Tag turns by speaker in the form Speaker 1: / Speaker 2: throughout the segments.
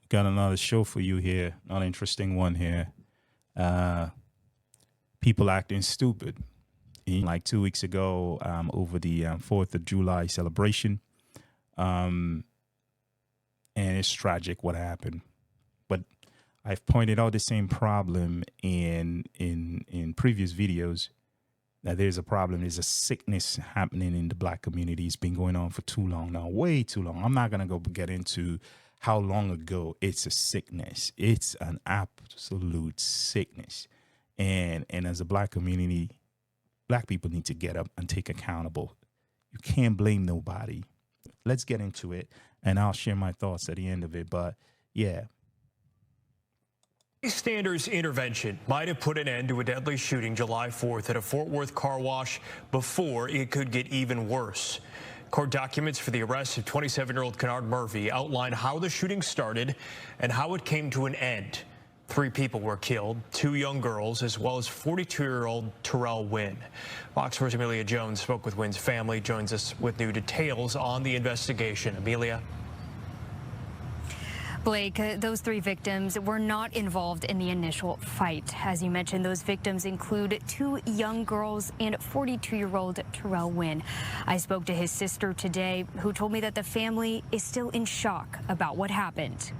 Speaker 1: Got another show for you here. Another interesting one here. Uh, People acting stupid. Like 2 weeks ago, over the 4th of July celebration, and it's tragic what happened. But I've pointed out the same problem in previous videos. That there's a problem. There's a sickness happening in the black community. It's been going on for too long now, way too long. I'm not gonna go get into how long ago. It's a sickness. It's an absolute sickness, and as a black community, black people need to get up and take accountable. You can't blame nobody. Let's get into it, and I'll share my thoughts at the end of it. But yeah.
Speaker 2: Standards intervention might have put an end to a deadly shooting July 4th at a Fort Worth car wash before it could get even worse. Court documents for the arrest of 27-year-old Kennard Murphy outline how the shooting started and how it came to an end. 3 people were killed, 2 young girls, as well as 42-year-old Terrell Wynn. Fox 4's Amelia Jones spoke with Wynn's family, joins us with new details on the investigation. Amelia.
Speaker 3: Blake, those 3 victims were not involved in the initial fight. As you mentioned, those victims include 2 young girls and 42-year-old Terrell Wynn. I spoke to his sister today, who told me that the family is still in shock about what happened.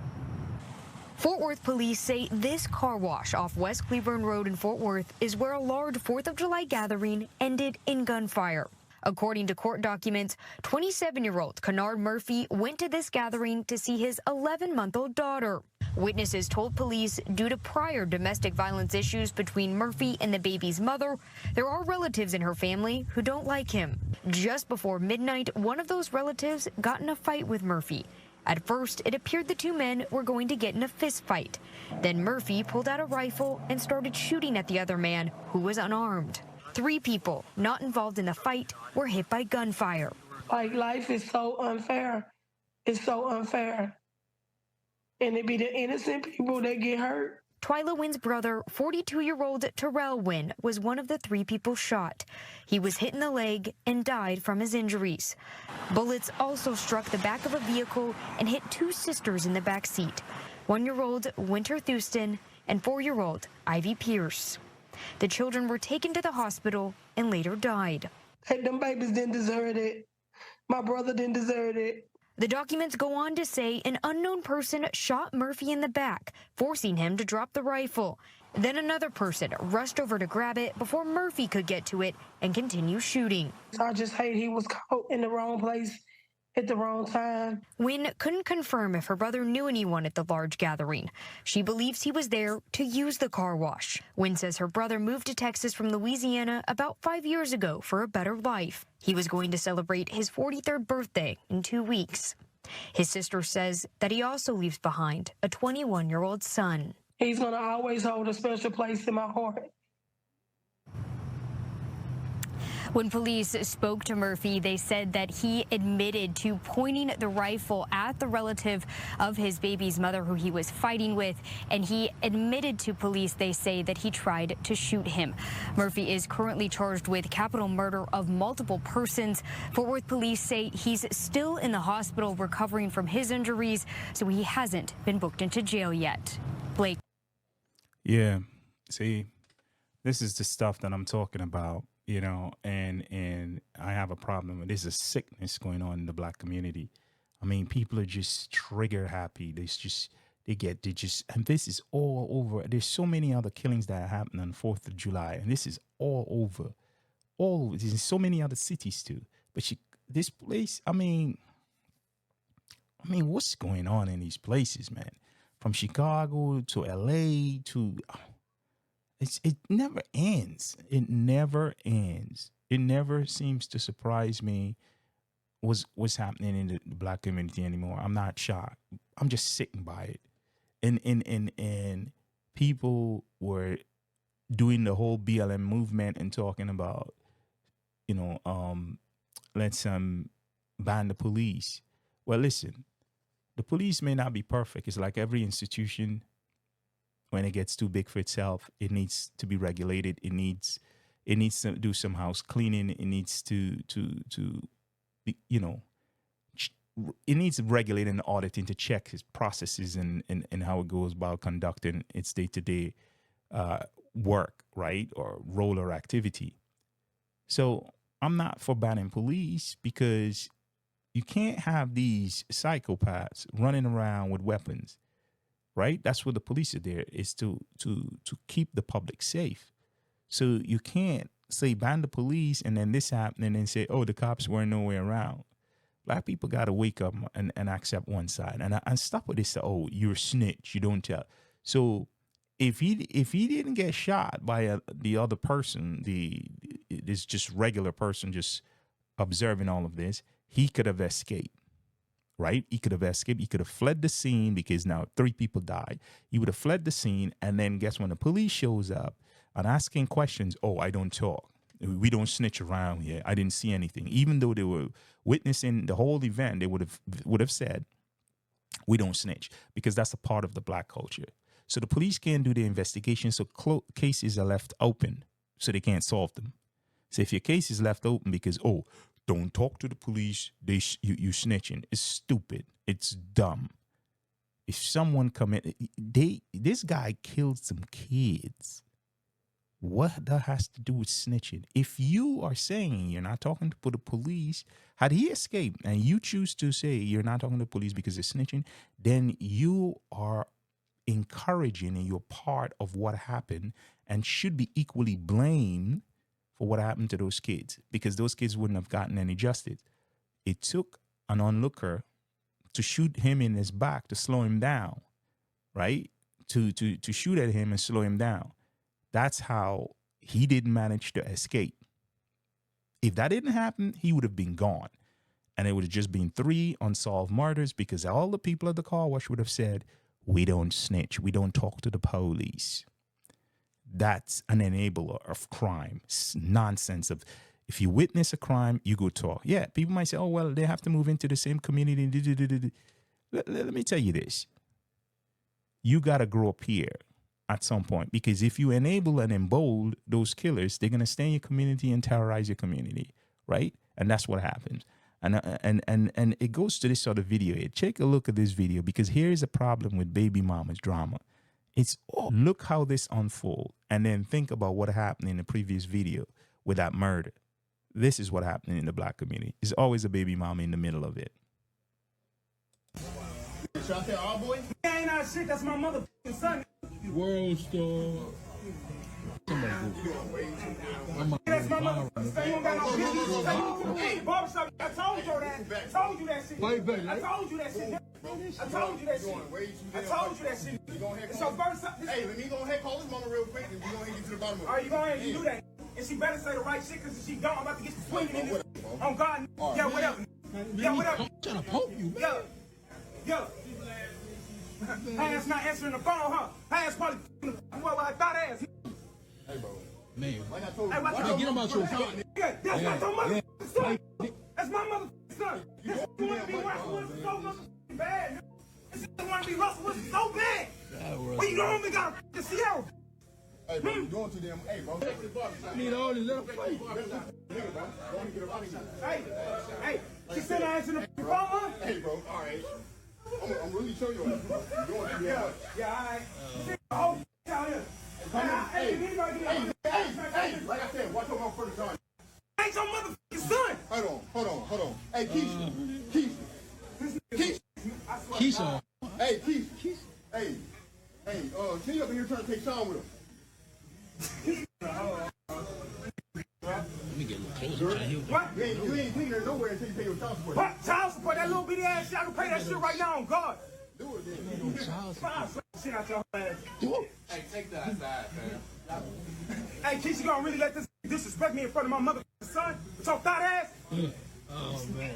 Speaker 3: Fort Worth police say this car wash off West Cleburne Road in Fort Worth is where a large 4th of July gathering ended in gunfire. According to court documents, 27-year-old Kennard Murphy went to this gathering to see his 11-month-old daughter. Witnesses told police due to prior domestic violence issues between Murphy and the baby's mother, there are relatives in her family who don't like him. Just before midnight, one of those relatives got in a fight with Murphy. At first, it appeared the 2 men were going to get in a fist fight. Then Murphy pulled out a rifle and started shooting at the other man, who was unarmed. 3 people not involved in the fight were hit by gunfire.
Speaker 4: Like, life is so unfair. It's so unfair. And it be the innocent people that get hurt.
Speaker 3: Twyla Wynn's brother, 42-year-old Terrell Wynn, was one of the 3 people shot. He was hit in the leg and died from his injuries. Bullets also struck the back of a vehicle and hit 2 sisters in the back seat, 1-year-old Winter Thuston and 4-year-old Ivy Pierce. The children were taken to the hospital and later died.
Speaker 4: Hey, them babies didn't deserve it. My brother didn't deserve it.
Speaker 3: The documents go on to say an unknown person shot Murphy in the back, forcing him to drop the rifle. Then another person rushed over to grab it before Murphy could get to it and continue shooting.
Speaker 4: I just hate he was caught in the wrong place at the wrong time.
Speaker 3: Wynn couldn't confirm if her brother knew anyone at the large gathering. She believes he was there to use the car wash. Wynn says her brother moved to Texas from Louisiana about 5 years ago for a better life. He was going to celebrate his 43rd birthday in 2 weeks. His sister says that he also leaves behind a 21-year-old son.
Speaker 4: He's going to always hold a special place in my heart.
Speaker 3: When police spoke to Murphy, they said that he admitted to pointing the rifle at the relative of his baby's mother who he was fighting with, and he admitted to police, they say, that he tried to shoot him. Murphy is currently charged with capital murder of multiple persons. Fort Worth police say he's still in the hospital recovering from his injuries, so he hasn't been booked into jail yet. Blake.
Speaker 1: Yeah, see, this is the stuff that I'm talking about. You know, and I have a problem with this. There's a sickness going on in the black community. I mean, people are just trigger happy. They just, and this is all over. There's so many other killings that happen on 4th of July, and this is all over. There's in so many other cities too. But this place, I mean, what's going on in these places, man? From Chicago to LA to... It never ends. It never ends. It never seems to surprise me what's happening in the black community anymore. I'm not shocked. I'm just sitting by it. And people were doing the whole BLM movement and talking about, let's ban the police. Well, listen, the police may not be perfect. It's like every institution. When it gets too big for itself, it needs to be regulated. It needs to do some house cleaning. It needs to be, it needs regulating and auditing to check its processes and how it goes about conducting its day-to-day work, right, or role or activity. So I'm not for banning police, because you can't have these psychopaths running around with weapons, right? That's what the police are there, is to keep the public safe. So you can't say ban the police and then this happened and then say, oh, the cops weren't nowhere around. Black people got to wake up and accept one side and stop with this. Oh, you're a snitch. You don't tell. So if he didn't get shot by the other person, this just regular person just observing all of this, he could have escaped, right? He could have escaped. He could have fled the scene, because now 3 people died. He would have fled the scene, and then guess when the police shows up and asking questions, oh, I don't talk. We don't snitch around here. I didn't see anything. Even though they were witnessing the whole event, they would have said, we don't snitch, because that's a part of the black culture. So the police can't do the investigation, so cases are left open, so they can't solve them. So if your case is left open because, oh, don't talk to the police, you snitching, it's stupid. It's dumb. If someone this guy killed some kids. What that has to do with snitching? If you are saying you're not talking to the police, had he escaped and you choose to say you're not talking to the police because it's snitching, then you are encouraging and you're part of what happened and should be equally blamed for what happened to those kids, because those kids wouldn't have gotten any justice. It took an onlooker to shoot him in his back to slow him down, right? To shoot at him and slow him down. That's how he didn't manage to escape. If that didn't happen, he would have been gone. And it would have just been 3 unsolved murders, because all the people at the car wash would have said, we don't snitch. We don't talk to the police. That's an enabler of crime. It's nonsense of, if you witness a crime, you go talk. Yeah, people might say, oh, well, they have to move into the same community. Let me tell you this. You got to grow up here at some point, because if you enable and embolden those killers, they're going to stay in your community and terrorize your community, right? And that's what happens. And it goes to this sort of video here. Take a look at this video, because here's a problem with baby mama's drama. It's, oh, look how this unfolds, and then think about what happened in the previous video with that murder. This is what happened in the black community. There's always a baby mama in the middle of it.
Speaker 5: Should I say all boy?
Speaker 6: Ain't not shit, that's my motherfucking son.
Speaker 5: World Star.
Speaker 6: That's my motherfucking son. You don't got no business. Hey, barbershop, I told you that. I told you that shit. I told you that shit. I told you that shit. I told you that shit. It's your first time.
Speaker 5: Hey, let me go ahead and call this mama real quick, and we go ahead and get to the bottom of it.
Speaker 6: All right, you go ahead and do that. And she better say the right shit, because if she don't, I'm about to get you swinging in this. On God. Yeah, whatever. Yeah, whatever.
Speaker 5: I'm trying to poke you.
Speaker 6: Yeah. Hey, that's not answering the phone, huh? Hey, that's probably well, I thought ass.
Speaker 5: Hey, bro. Man. Like I told you,
Speaker 6: hey,
Speaker 5: get him out your phone.
Speaker 6: That's not your motherfucking son. That's my motherfucking son. This you want to be Russell Wilson so motherfucking bad. This you want to be Russell Wilson so bad. Well, you don't even got to see out.
Speaker 5: Hey, bro, you doing too damn. Hey, bro. I need all this little fight.
Speaker 6: Hey, she said I answered the phone, huh?
Speaker 5: Hey, bro, all right. I'm really showing you. You're doing too damn much.
Speaker 6: Yeah, all right. Oh, out here.
Speaker 5: Hey, like I said, watch your mouth for the gun.
Speaker 6: Ain't your motherfucking son.
Speaker 5: Hold on. Hey, Keisha.
Speaker 6: Keisha.
Speaker 5: Hey, Keisha. Hey, can you up in here trying to take Sean with him?
Speaker 7: Let me get a little closer.
Speaker 5: What? You ain't taking her nowhere until you pay your child support.
Speaker 6: What? Child support? That little bitty ass shit, I can pay that shit right now on God.
Speaker 5: Do it then.
Speaker 7: Child support.
Speaker 6: Shit out your ass.
Speaker 7: Do it.
Speaker 5: Hey, take that aside, man.
Speaker 6: Hey, Keisha gonna really let this disrespect me in front of my motherfucking son? With your thought ass?
Speaker 7: Oh, man.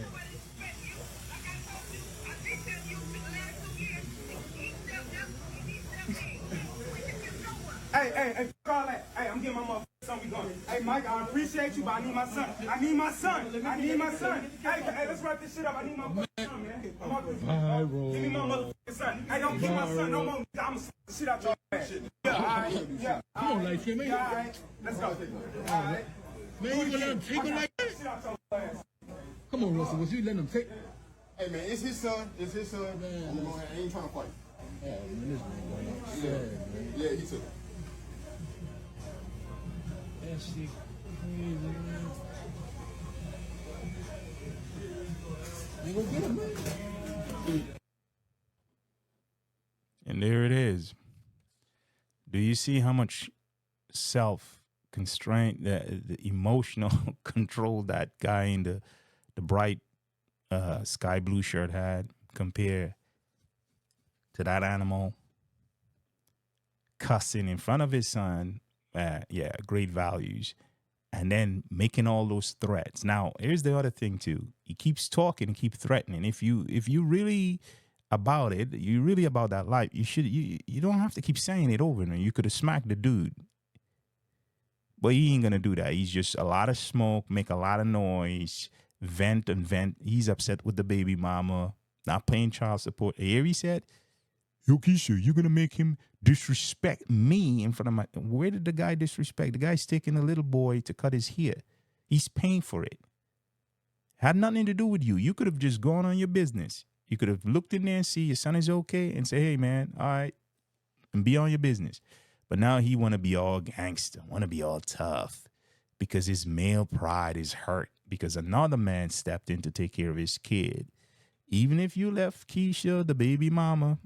Speaker 6: Hey, call that. Hey, I'm getting my motherfucking son. We going. Hey, Mike, I appreciate you, but I need my son. Hey, let's wrap this shit up. I need my motherfucking son, man. Give me my motherfucking son. Hey, don't get my son no more. I'm gonna slap the shit out your ass. Yeah, all right. Yeah.
Speaker 7: Come on, like him, man.
Speaker 6: Yeah, all right. Let's go. All right.
Speaker 7: Man, you gonna let him take it like that?
Speaker 6: Shit out your ass.
Speaker 7: Come on, Russell. Was you letting him take?
Speaker 5: Hey man, it's his son. It's his son. Man, I'm gonna I ain't trying to fight.
Speaker 7: Oh, man, this man going outside, man.
Speaker 5: Yeah, he took it.
Speaker 7: That shit crazy, man. You gonna get him, man?
Speaker 1: And there it is. Do you see how much self-constraint, the emotional control that guy in the bright sky blue shirt had compared to that animal cussing in front of his son? Yeah, great values. And then making all those threats. Now, here's the other thing too. He keeps talking and keep threatening. If you really about it, you really about that life, you don't have to keep saying it over and over. You could have smacked the dude. But he ain't gonna do that. He's just a lot of smoke, make a lot of noise, vent and vent. He's upset with the baby mama, not paying child support. Here he said, "Yo, Keisha, you're gonna make him disrespect me in front of my." Where did the guy disrespect? The guy's taking a little boy to cut his hair. He's paying for it. Had nothing to do with you. You could have just gone on your business. You could have looked in there and see your son is okay and say, "Hey, man, all right," and be on your business. But now he want to be all gangster, want to be all tough because his male pride is hurt because another man stepped in to take care of his kid. Even if you left Keisha, the baby mama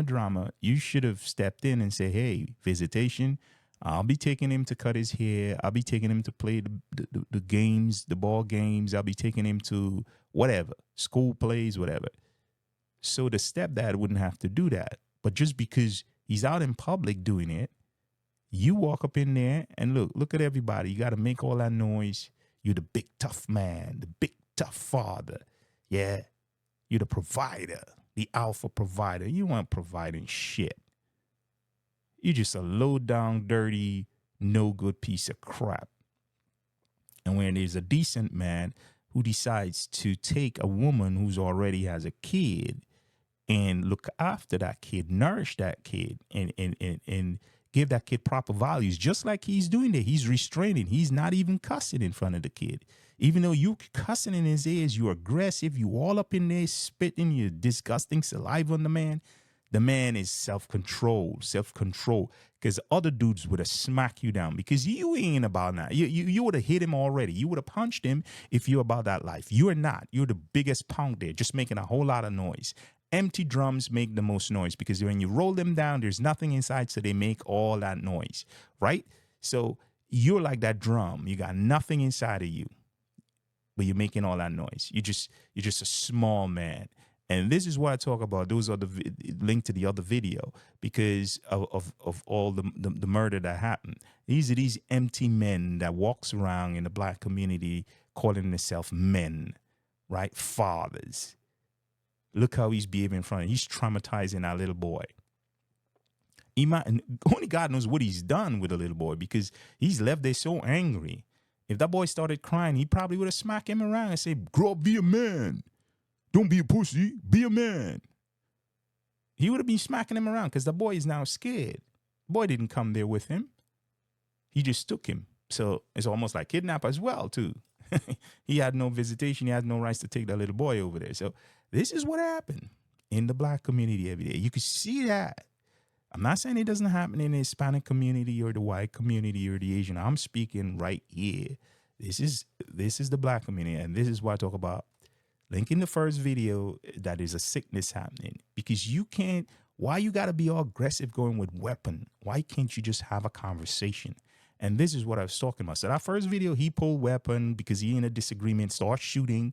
Speaker 1: drama, you should have stepped in and said, "Hey, visitation, I'll be taking him to cut his hair. I'll be taking him to play the games, the ball games. I'll be taking him to whatever, school plays, whatever." So the stepdad wouldn't have to do that. But just because he's out in public doing it, you walk up in there and look at everybody. You got to make all that noise. You're the big tough man, the big tough father. Yeah, you're the provider, the alpha provider. You weren't providing shit. You're just a low down, dirty, no good piece of crap. And when there's a decent man who decides to take a woman who's already has a kid and look after that kid, nourish that kid, and give that kid proper values, just like he's doing there. He's restraining. He's not even cussing in front of the kid. Even though you cussing in his ears, you aggressive, you all up in there spitting your disgusting saliva on the man is self-control. Because other dudes would have smacked you down because you ain't about that. You would have hit him already. You would have punched him if you're about that life. You are not. You're the biggest punk there, just making a whole lot of noise. Empty drums make the most noise because when you roll them down, there's nothing inside, so they make all that noise, right? So you're like that drum. You got nothing inside of you, but you're making all that noise. You're just a small man. And this is what I talk about. Those are the link to the other video because of all the murder that happened. These are these empty men that walks around in the black community calling themselves men, right? Fathers. Look how he's behaving in front of him. He's traumatizing that little boy. Only God knows what he's done with the little boy because he's left there so angry. If that boy started crying, he probably would have smacked him around and said, "Grow up, be a man. Don't be a pussy, be a man." He would have been smacking him around because the boy is now scared. The boy didn't come there with him. He just took him. So it's almost like kidnap as well, too. He had no visitation. He had no rights to take that little boy over there. So this is what happened in the black community every day. You could see that. I'm not saying it doesn't happen in the Hispanic community or the white community or the Asian. I'm speaking right here. This is the black community, and this is what I talk about. Link in the first video that is a sickness happening because you can't. Why you got to be all aggressive going with weapon? Why can't you just have a conversation? And this is what I was talking about. So that first video, he pulled weapon because he in a disagreement, start shooting.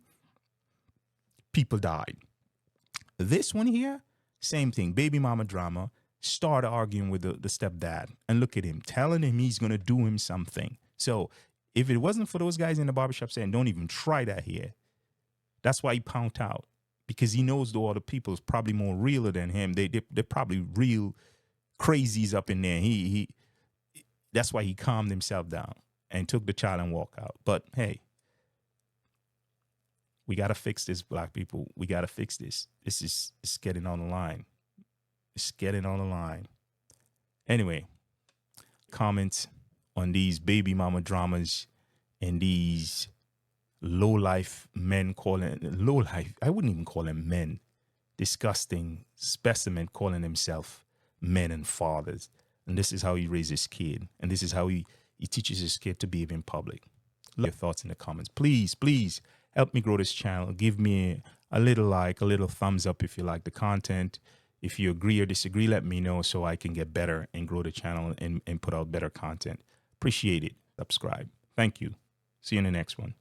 Speaker 1: People died. This one here, same thing. Baby mama drama. Start arguing with the stepdad. And look at him, telling him he's going to do him something. So if it wasn't for those guys in the barbershop saying, "Don't even try that here," that's why he pounced out. Because he knows the other people is probably more realer than him. They're probably real crazies up in there. That's why he calmed himself down and took the child and walked out. But hey, we got to fix this, black people. We got to fix this. It's getting on the line. It's getting on the line. Anyway, comments on these baby mama dramas and these low life men calling low life. I wouldn't even call them men. Disgusting specimen calling himself men and fathers. And this is how he raises his kid. And this is how he teaches his kid to behave in public. Leave your thoughts in the comments. Please, please help me grow this channel. Give me a little like, a little thumbs up if you like the content. If you agree or disagree, let me know so I can get better and grow the channel and put out better content. Appreciate it. Subscribe. Thank you. See you in the next one.